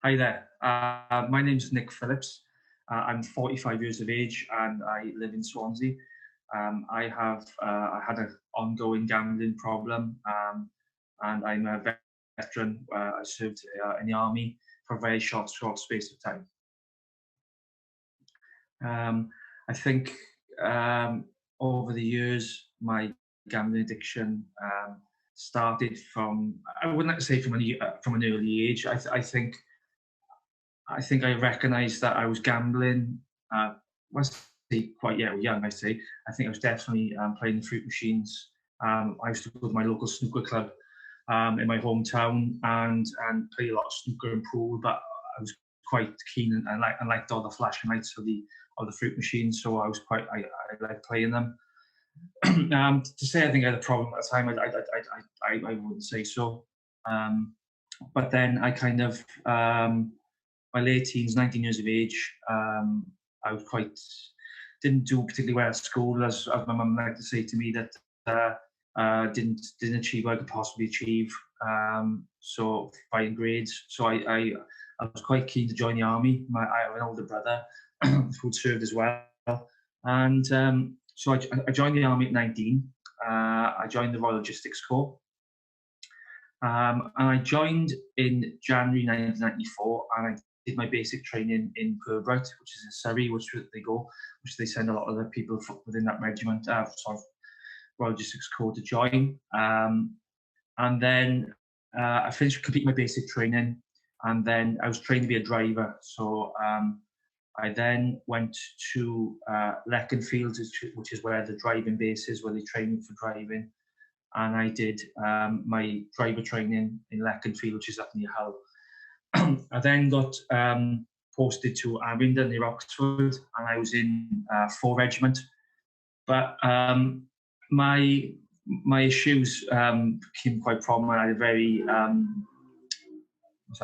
Hi there. My name's Nick Phillips. I'm 45 years of age and I live in Swansea. I had an ongoing gambling problem, and I'm a veteran. I served in the army for a very short space of time. Um, I think over the years, my gambling addiction started from, I wouldn't like to say from an early age. I think I recognised that I was gambling. Was quite young. I say. I think I was definitely playing the fruit machines. I used to go to my local snooker club in my hometown and play a lot of snooker and pool. But I was quite keen and liked all the flashing lights of the fruit machines. So I liked playing them. To say I think I had a problem at the time, I wouldn't say so. Um, but then I kind of my late teens, 19 years of age, I was quite didn't do particularly well at school, as my mum liked to say to me that didn't achieve what I could possibly achieve. So by grades, so I was quite keen to join the army. I have an older brother who served as well, and so I joined the army at 19. I joined the Royal Logistics Corps. And I joined in January 1994, and I did my basic training in Purbright, which is in Surrey, which they send a lot of the people within that regiment, sort of Royal Logistics Corps to join. And then I finished completing my basic training, and then I was trained to be a driver. So I then went to Leconfield, which is where the driving base is, where they train me for driving. And I did my driver training in Leconfield, which is up near Hull. I then got posted to Abingdon near Oxford, and I was in 4 Regiment. But my issues became quite prominent. I had a very, I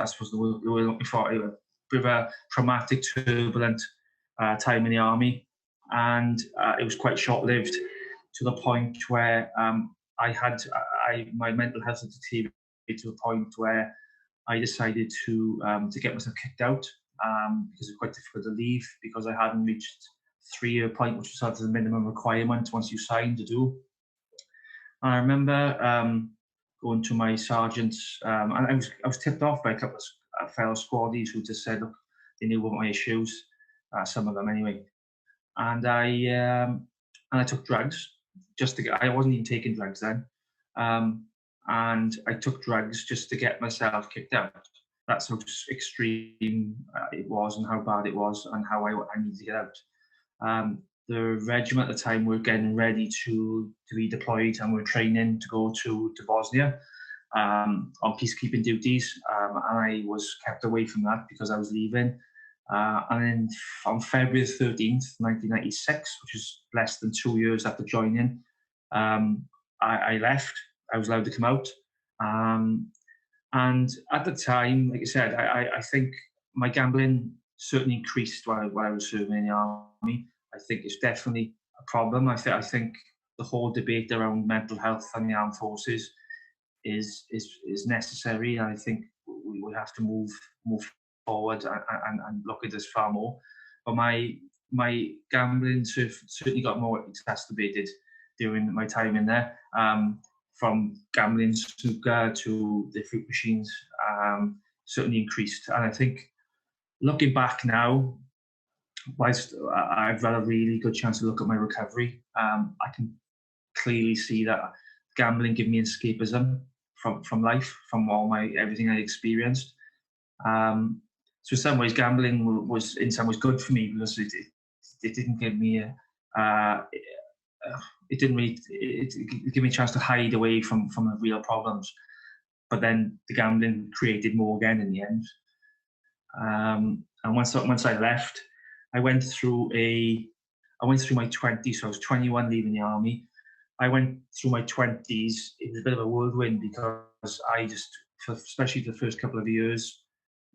suppose the word we were looking for, a bit of a traumatic, turbulent time in the army, and it was quite short-lived to the point where my mental health had deteriorated to a point where I decided to get myself kicked out because it was quite difficult to leave because I hadn't reached 3-year point, which was sort of the minimum requirement once you sign to do. And I remember going to my sergeants, and I was tipped off by a couple of fellow squaddies who just said, look, they knew about my issues, some of them anyway, and I took drugs just to get. I wasn't even taking drugs then, and I took drugs just to get myself kicked out. That's how extreme it was, and how bad it was, and how I needed to get out. The regiment at the time were getting ready to be deployed, and we're training to go to Bosnia on peacekeeping duties, and I was kept away from that because I was leaving. And then on February 13th, 1996, which is less than 2 years after joining, I left. I was allowed to come out. And at the time, like I said, I think my gambling certainly increased while I was serving in the army. I think it's definitely a problem. I think the whole debate around mental health and the armed forces is necessary. And I think we have to move forward and look at this far more. But my gambling certainly got more exacerbated during my time in there. From gambling snooker to the fruit machines, certainly increased. And I think looking back now, whilst I've had a really good chance to look at my recovery, I can clearly see that gambling gave me escapism from life, from everything I experienced. So in some ways, gambling was in some ways good for me because it didn't give me it didn't really it gave me a chance to hide away from the real problems. But then the gambling created more again in the end. And once I left, I went through my 20s. So I was 21 leaving the army. I went through my 20s. It was a bit of a whirlwind because I just, especially the first couple of years,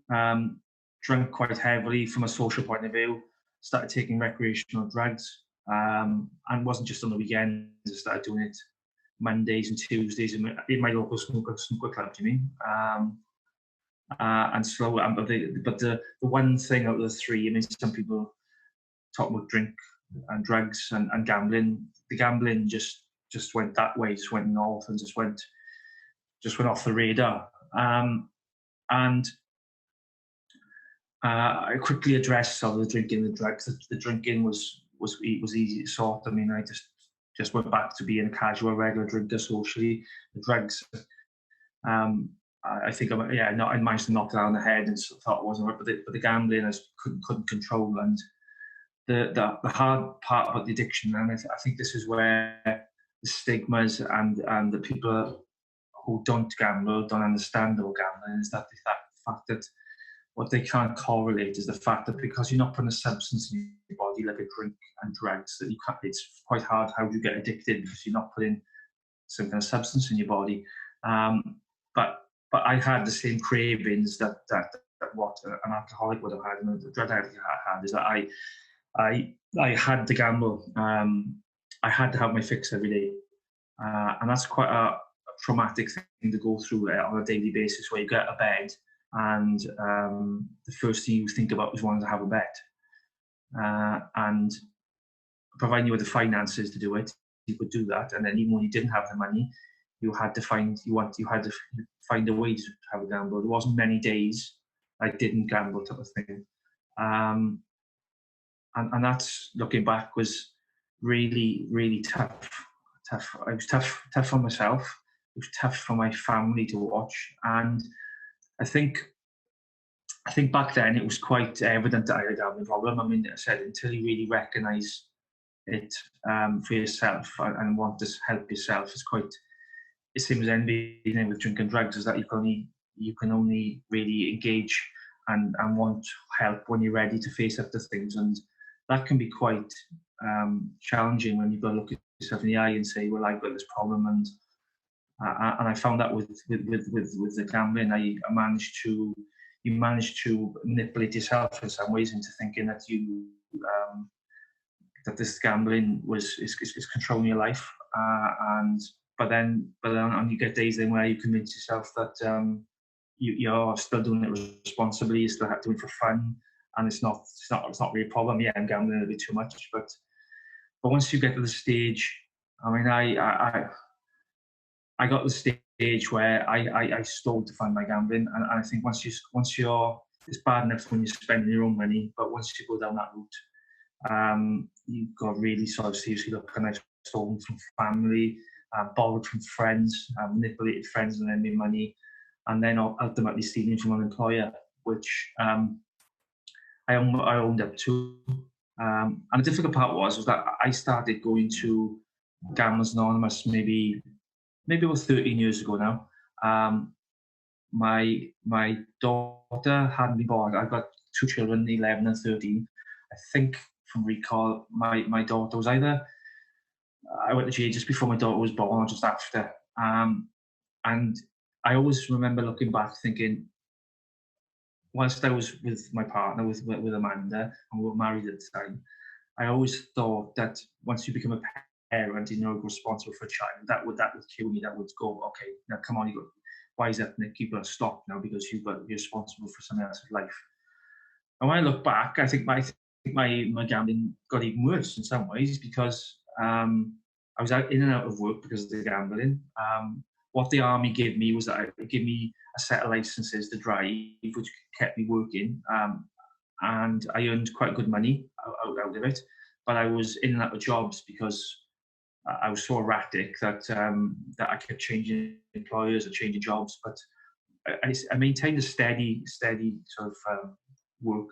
drank quite heavily from a social point of view, started taking recreational drugs, and wasn't just on the weekends. I started doing it Mondays and Tuesdays in my local snooker club, do you mean? and slow. But the one thing out of the three, I mean, some people talk about drink and drugs and gambling. The gambling just went that way, just went north, and just went off the radar. And I quickly addressed some of the drinking, the drugs. The drinking was easy to sort. I mean, I just went back to being a casual, regular drinker socially. The drugs, I think, I managed to knock it on the head and thought it wasn't right. But the gambling, I couldn't control. And the hard part about the addiction, and I think this is where the stigmas and the people who don't gamble don't understand about gambling, is that the fact that what they can't correlate is the fact that because you're not putting a substance in your body like a drink and drugs, that it's quite hard how you get addicted because you're not putting some kind of substance in your body. But I had the same cravings that what an alcoholic would have had, and the drug addict had, is that I had to gamble. I had to have my fix every day, and that's quite a traumatic thing to go through on a daily basis, where you get out of bed and the first thing you think about is wanting to have a bet, and providing you with the finances to do it, you could do that. And then even when you didn't have the money, you had to find a way to have a gamble. There wasn't many days I didn't gamble, type of thing. And that's, looking back, was really, really tough. It was tough on myself. It was tough for my family to watch. And I think back then it was quite evident that I had a gambling problem. I mean, I said, until you really recognise it for yourself and want to help yourself, it seems envying with drink and drugs, is that you can only really engage and want help when you're ready to face up to things. And that can be quite challenging when you've got to look at yourself in the eye and say, well, I've got this problem. And I found that with the gambling, you manage to manipulate yourself in some ways into thinking that that this gambling is controlling your life. But then you get days then where you convince yourself that you're still doing it responsibly, you still have to do it for fun, and it's not really a problem. Yeah, I'm gambling a bit too much, but once you get to the stage, I mean, I got to the stage where I stole to fund my gambling, and I think once you're, it's bad enough when you're spending your own money, but once you go down that route, you've got to really sort of seriously look. And I've stolen from family, borrowed from friends, manipulated friends and lending me money, and then ultimately stealing from an employer, which I owned up to. And the difficult part was that I started going to Gamblers Anonymous maybe about 13 years ago now. My daughter hadn't been born. I've got two children, 11 and 13. I think from recall, my daughter was either, I went to jail just before my daughter was born or just after. And I always remember looking back thinking, whilst I was with my partner, with Amanda, and we were married at the time, I always thought that once you become a parent, you know, responsible for a child, that would kill me. That would go, okay, now come on, wise up, Nick, you've got to stop now, because you're responsible for someone else's life. And when I look back, I think my gambling got even worse in some ways, because I was in and out of work because of the gambling. What the army gave me was that it gave me a set of licenses to drive, which kept me working, and I earned quite good money out of it. But I was in and out of jobs because I was so erratic that I kept changing employers or changing jobs. But I maintained a steady sort of work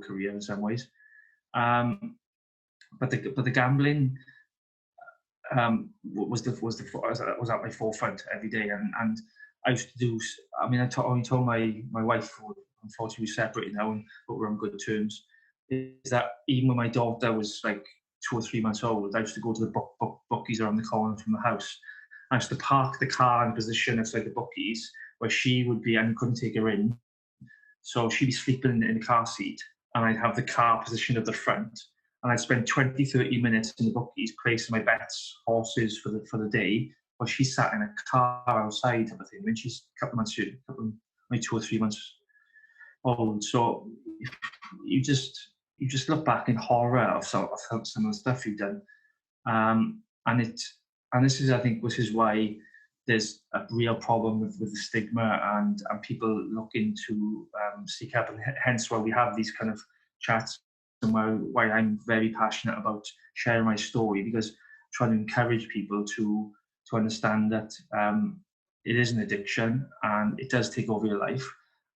career in some ways. But the gambling was at my forefront every day, and I used to do. I mean, I only told my wife, who unfortunately we're separated now, but we're on good terms, is that even when my daughter was like 2 or 3 months old, I used to go to the bookies around the corner from the house. I used to park the car in a position outside the bookies where she would be, and you couldn't take her in. So she'd be sleeping in the car seat, and I'd have the car positioned at the front. And I'd spend 20, 30 minutes in the bookies placing my bets, horses for the day, while she sat in a car outside type of thing. When she's a couple of months, maybe 2 or 3 months old. So you just you just look back in horror of some of the stuff you've done. And this is, I think, this is why there's a real problem with the stigma, and people looking to seek help, and hence why we have these kind of chats, and why I'm very passionate about sharing my story, because trying to encourage people to understand that it is an addiction and it does take over your life.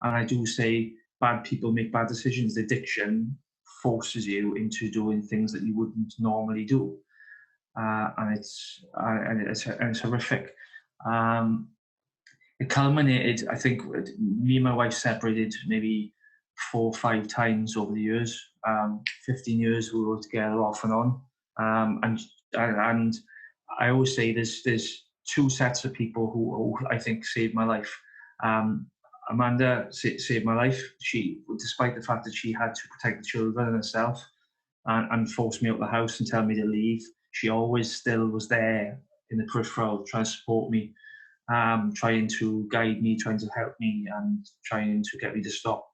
And I do say bad people make bad decisions. Addiction forces you into doing things that you wouldn't normally do, and it's horrific. Um, it culminated, I think, me and my wife separated maybe 4 or 5 times over the years. 15 years we were together off and on. And I always say there's two sets of people who I think saved my life. Amanda saved my life. She, despite the fact that she had to protect the children and herself, and force me out of the house and tell me to leave, she always still was there in the peripheral, trying to support me, trying to guide me, trying to help me, and trying to get me to stop.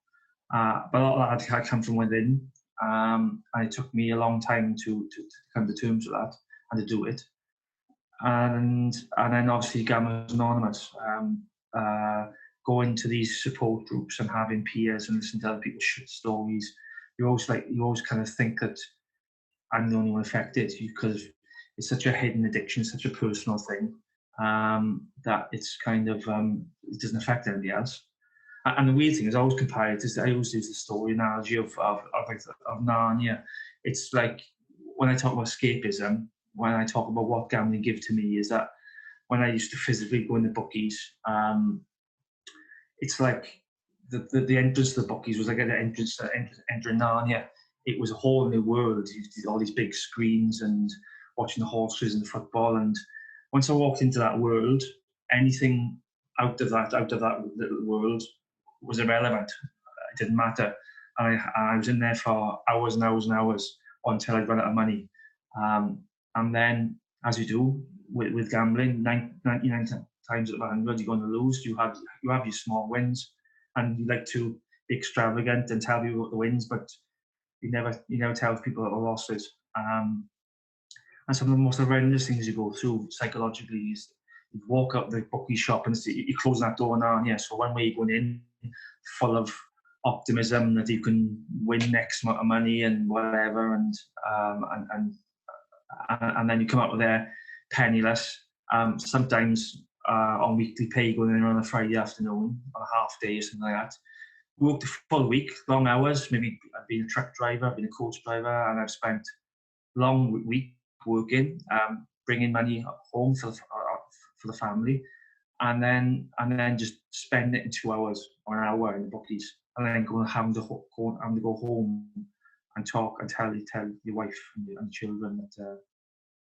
But a lot of that had come from within, and it took me a long time to come to terms with that and to do it. And then obviously Gamblers Anonymous, going to these support groups and having peers and listening to other people's shit stories. You always kind of think that I'm the only one affected, because it's such a hidden addiction, such a personal thing, that it's kind of it doesn't affect anybody else. And the weird thing is, I always compare it. I always use the story analogy of Narnia. It's like when I talk about escapism, when I talk about what gambling give to me, is that when I used to physically go in the bookies, it's like the entrance to the bookies was like an entrance to entering Narnia. It was a whole new world. You did all these big screens and watching the horses and the football. And once I walked into that world, anything out of that little world was irrelevant. It didn't matter. And I was in there for hours and hours and hours until I ran out of money. And then, as you do with gambling, 99 times out of 100, you're going to lose. You have your small wins, and you like to be extravagant and tell people about the wins, but you never tell people about the losses. And some of the most horrendous things you go through psychologically is you walk up the bookie shop and you close that door now, and so one way you're going in, full of optimism that you can win X amount of money and whatever, and then you come out with there penniless. Sometimes on weekly pay, going in on a Friday afternoon, on a half day or something like that. Worked a full week, long hours. Maybe I've been a truck driver, I've been a coach driver, and I've spent long week working, bringing money home for the family, and then just spend it in 2 hours or an hour in the bookies, and then having to go home and talk and tell your wife and children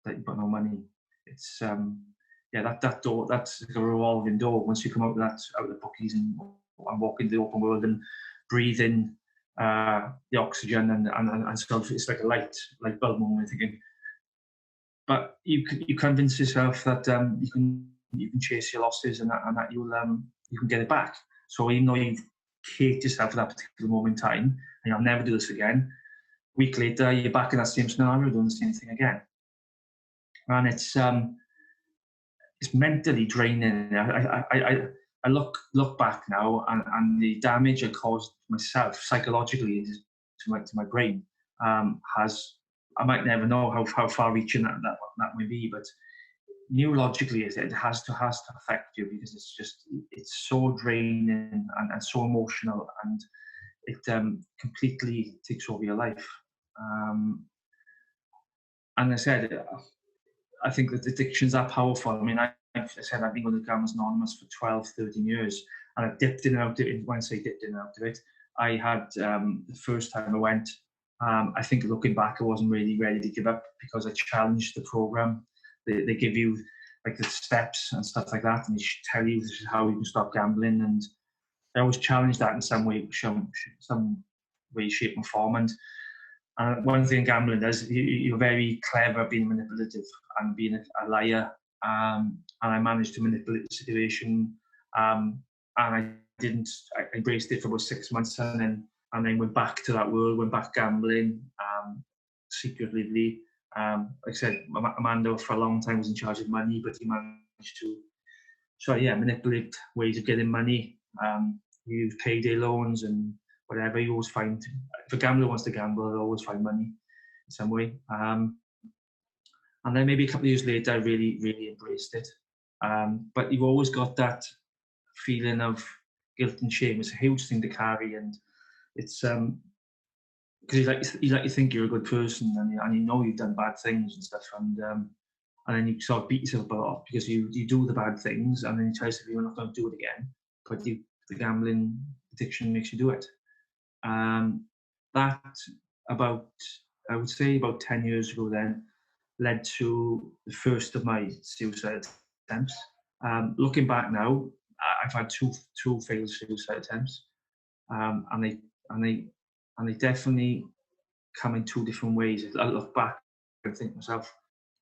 that you've got no money. It's that door, that's like a revolving door. Once you come out of the bookies and walk into the open world and breathe in the oxygen and stuff, it's like a light bulb moment, thinking. But you convince yourself that you can chase your losses, and that you can get it back. So even though you've hate yourself at that particular moment in time, and I'll never do this again, a week later you're back in that same scenario doing the same thing again. And it's mentally draining. I look back now, and the damage I caused myself psychologically to my brain has, I might never know how far-reaching that may be, but neurologically it has to affect you, because it's so draining and so emotional, and it completely takes over your life. And I said, I think that addictions are powerful. I mean, I said I've been going to Gamblers Anonymous for 12, 13 years, and I've dipped in and out of it. When I say dipped in and out of it, I had the first time I went, I think looking back, I wasn't really ready to give up, because I challenged the program. They give you like the steps and stuff like that, and they tell you this is how you can stop gambling, and I always challenge that in some way, shape, and form. And one thing gambling does, you're very clever being manipulative and being a liar. And I managed to manipulate the situation. And I didn't. I embraced it for about 6 months, and then went back to that world. Went back gambling, secretly. Like I said, Amanda for a long time was in charge of money, but he managed to, manipulate ways of getting money. Use payday loans and whatever. You always find, if a gambler wants to gamble, they'll always find money in some way. And then maybe a couple of years later, I really, really embraced it. But you've always got that feeling of guilt and shame. It's a huge thing to carry, and it's because you like to think you're a good person, and you know you've done bad things and stuff, and then you sort of beat yourself up a lot because you do the bad things, and then you try to say you're not going to do it again, but the gambling addiction makes you do it. That about, I would say, about 10 years ago then led to the first of my suicide attempts. Looking back now, I've had two failed suicide attempts, and they definitely come in two different ways. I look back and think to myself,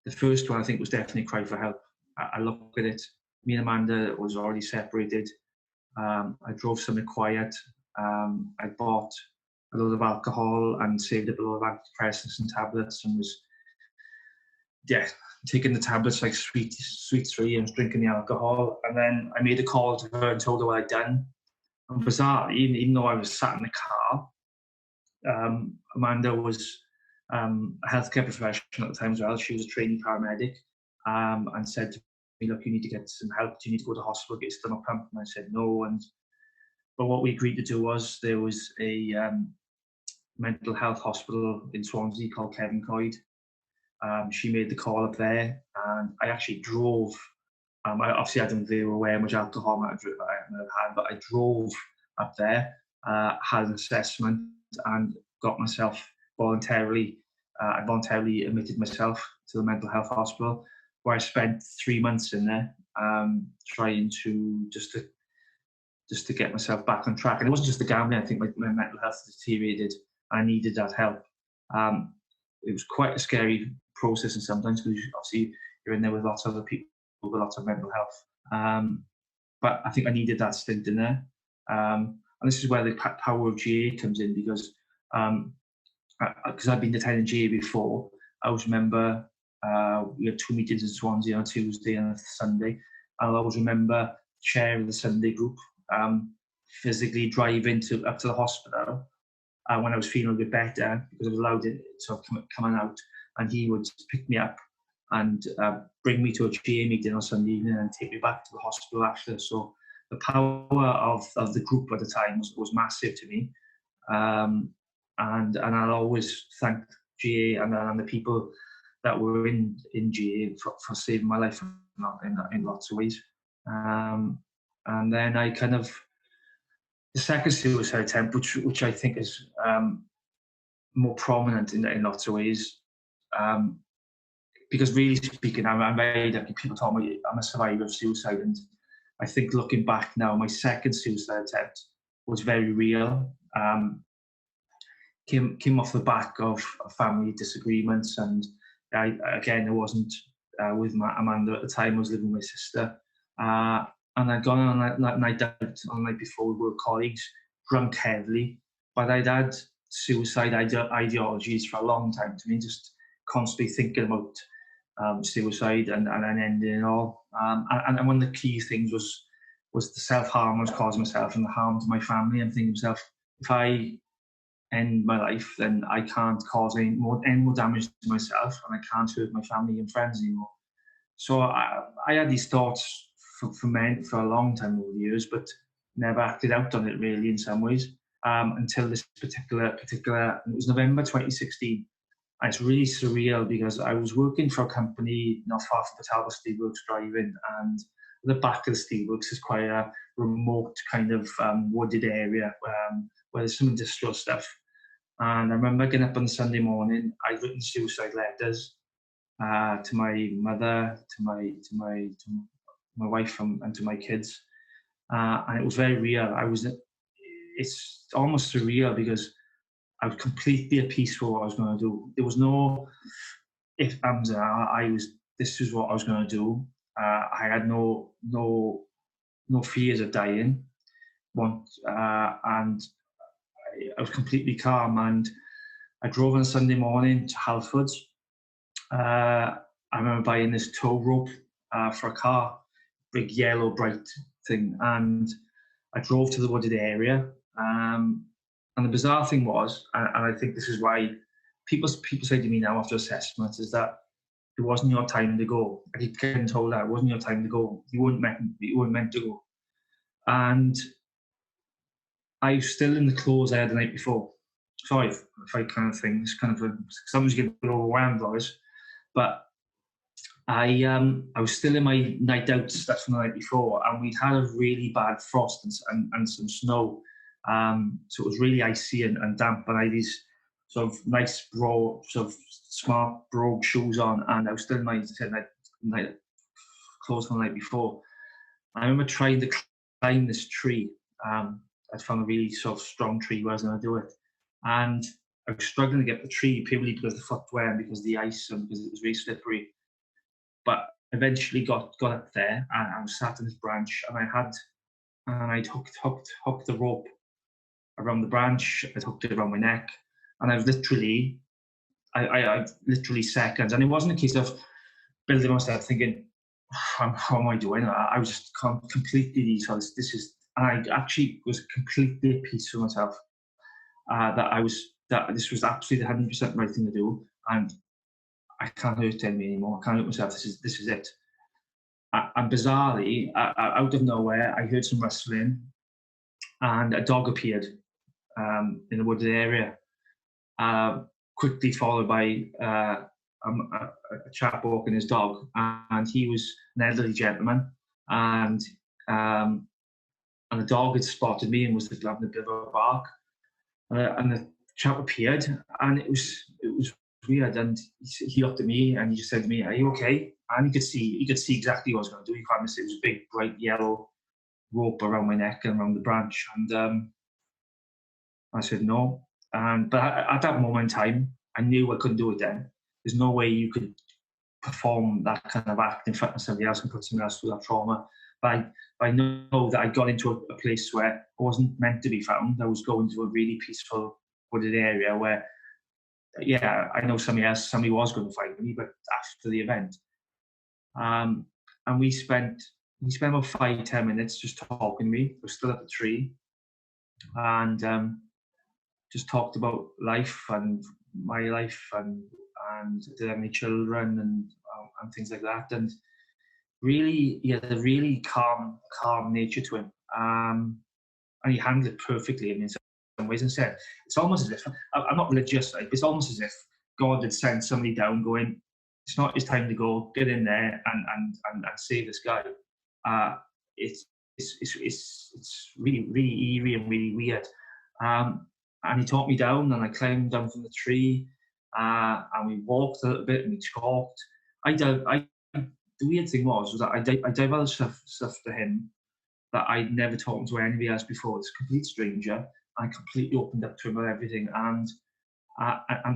the first one I think was definitely cry for help. I look at it, me and Amanda was already separated. I drove somewhere quiet. I bought a load of alcohol and saved up a load of antidepressants and tablets, and was taking the tablets like sweet three, and was drinking the alcohol. And then I made a call to her and told her what I'd done. And bizarrely, even though I was sat in the car, Amanda was a healthcare professional at the time as well. She was a trainee paramedic, and said to me, "Look, you need to get some help. Do you need to go to the hospital, get your stomach pumped?" And I said no. But what we agreed to do was, there was a mental health hospital in Swansea called Kevin Coyd. She made the call up there, and I actually drove. Obviously, I don't think they were aware how much alcohol I had, but I drove up there, had an assessment, and got myself voluntarily. I voluntarily admitted myself to the mental health hospital, where I spent 3 months in there, trying to just to get myself back on track. And it wasn't just the gambling. I think my mental health deteriorated. I needed that help. It was quite a scary process, and sometimes, because obviously you're in there with lots of other people with lots of mental health. But I think I needed that stint in there. And this is where the power of GA comes in, because I've been attending GA before. I always remember we had 2 meetings in Swansea on a Tuesday and a Sunday. I'll always remember chairing the Sunday group, physically driving up to the hospital when I was feeling a bit better, because I was allowed to sort of coming out, and he would pick me up and bring me to a GA meeting on Sunday evening and take me back to the hospital after. So the power of the group at the time was massive to me. And I'll always thank GA and the people that were in GA for saving my life in lots of ways. And then I kind of, the second suicide attempt, which I think is more prominent in lots of ways, because really speaking, I'm very lucky. People tell me I'm a survivor of suicide, and I think looking back now, my second suicide attempt was very real. Came off the back of family disagreements, and I wasn't with Amanda at the time. I was living with my sister, and I'd gone on that night out on the night before. We were colleagues, drunk heavily, but I'd had suicide ideologies for a long time. To me, just constantly thinking about suicide and ending it all. And one of the key things was the self-harm I was causing myself and the harm to my family. I'm thinking to myself, if I end my life, then I can't cause any more damage to myself, and I can't hurt my family and friends anymore. So I had these thoughts for a long time over the years, but never acted out on it really in some ways, until this particular, it was November 2016. And it's really surreal, because I was working for a company not far from the Talbot Steelworks driving, and the back of the Steelworks is quite a remote kind of wooded area where there's some industrial stuff. And I remember getting up on Sunday morning. I'd written suicide letters to my mother, to my wife, and to my kids. And it was very real. It's almost surreal, because I was completely at peace with what I was going to do. There was no if, ands, this is what I was going to do. I had no fears of dying. and I was completely calm. And I drove on a Sunday morning to Halfords. I remember buying this tow rope for a car, big yellow bright thing, and I drove to the wooded area. And the bizarre thing was, and I think this is why people say to me now after assessments, is that it wasn't your time to go. I keep getting told that it wasn't your time to go. You weren't meant to go. And I was still in the clothes I had the night before. Sorry if I kind of think it's kind of sometimes you get overwhelmed by this, but I was still in my night out stuff from the night before, and we'd had a really bad frost and some snow. So it was really icy and damp, and I had these sort of nice sort of smart brogue shoes on, and I was still in my night clothes from the night before. I remember trying to climb this tree. I found a really sort of strong tree where I was going to do it, and I was struggling to get the tree purely because of the footwear and because of the ice and because it was really slippery. But eventually got up there, and I was sat on this branch, and I'd hooked the rope around the branch. I'd hooked it around my neck, and I was literally, I literally seconds. And it wasn't a case of building myself thinking, how am I doing? I was just completely, so this is, and I actually was completely at peace with myself. That this was absolutely the 100% right thing to do, and I can't hurt me anymore. I can't hurt myself. This is it. And bizarrely, out of nowhere, I heard some rustling, and a dog appeared in the wooded area, quickly followed by a chap walking his dog, and he was an elderly gentleman, and the dog had spotted me and was having a bit of a bark, and the chap appeared, and it was weird, and he looked at me and he just said to me, "Are you okay?" And he could see exactly what I was going to do. He can't miss it. It was a big bright yellow rope around my neck and around the branch, and I said no. But at that moment in time, I knew I couldn't do it then. There's no way you could perform that kind of act in front of somebody else and put somebody else through that trauma. But I know that I got into a place where I wasn't meant to be found. I was going to a really peaceful wooded area where, yeah, I know somebody was going to find me, but after the event. And we spent about 5-10 minutes just talking to me. We're still at the tree, and just talked about life and my life and did I have any children and things like that. And really, he had a really calm nature to him, and he handled it perfectly. I mean, in some ways, and said it's almost as if I'm not religious. Like, it's almost as if God had sent somebody down, going, "It's not his time to go. Get in there and save this guy." It's really eerie and really weird. And he talked me down, and I climbed down from the tree, and we walked a little bit, and we talked. The weird thing was that I divulged stuff to him that I'd never talked to anybody else before. This complete stranger. I completely opened up to him about everything, and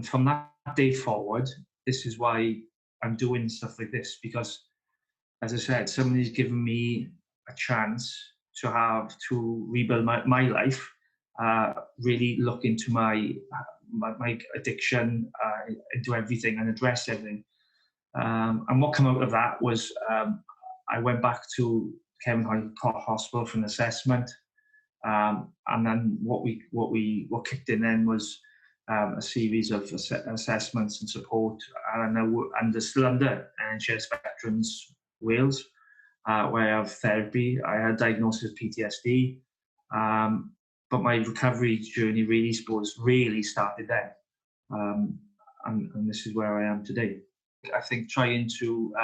from that day forward, this is why I'm doing stuff like this, because, as I said, somebody's given me a chance to rebuild my life, really look into my addiction, into everything and address everything. And what came out of that was I went back to Kevin High Hospital for an assessment, and then what kicked in then was a series of assessments and support, and they're still under NHS Veterans Wales, where I have therapy. I had a diagnosis of PTSD, but my recovery journey really started then, and this is where I am today. I think trying to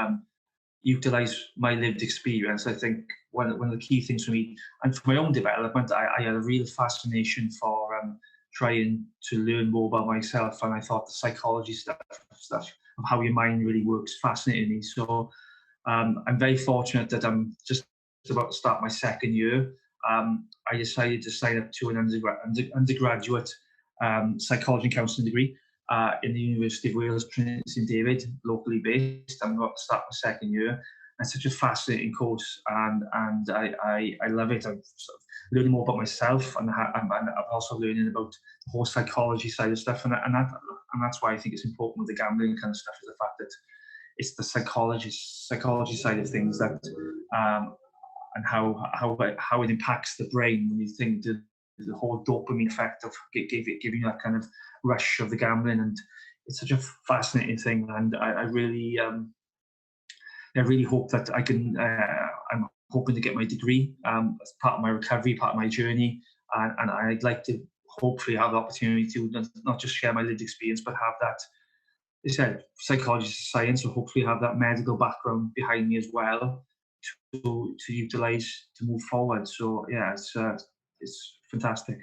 utilize my lived experience. I think one of the key things for me and for my own development, I had a real fascination for trying to learn more about myself, and I thought the psychology stuff of how your mind really works fascinated me. So I'm very fortunate that I'm just about to start my second year. I decided to sign up to an undergraduate psychology and counselling degree in the University of Wales, Trinity St David, locally based. I'm about to start my second year. It's such a fascinating course, and I love it. learning more about myself, and I'm also learning about the whole psychology side of stuff, and that's why I think it's important with the gambling kind of stuff, is the fact that it's the psychology side of things that, and how it impacts the brain when you think the whole dopamine effect of giving you that kind of rush of the gambling. And it's such a fascinating thing, and I really hope that I can. I'm hoping to get my degree as part of my recovery, part of my journey, and I'd like to hopefully have the opportunity to not just share my lived experience, but have that. They said psychology is science, so hopefully have that medical background behind me as well to utilize to move forward. So yeah, it's fantastic.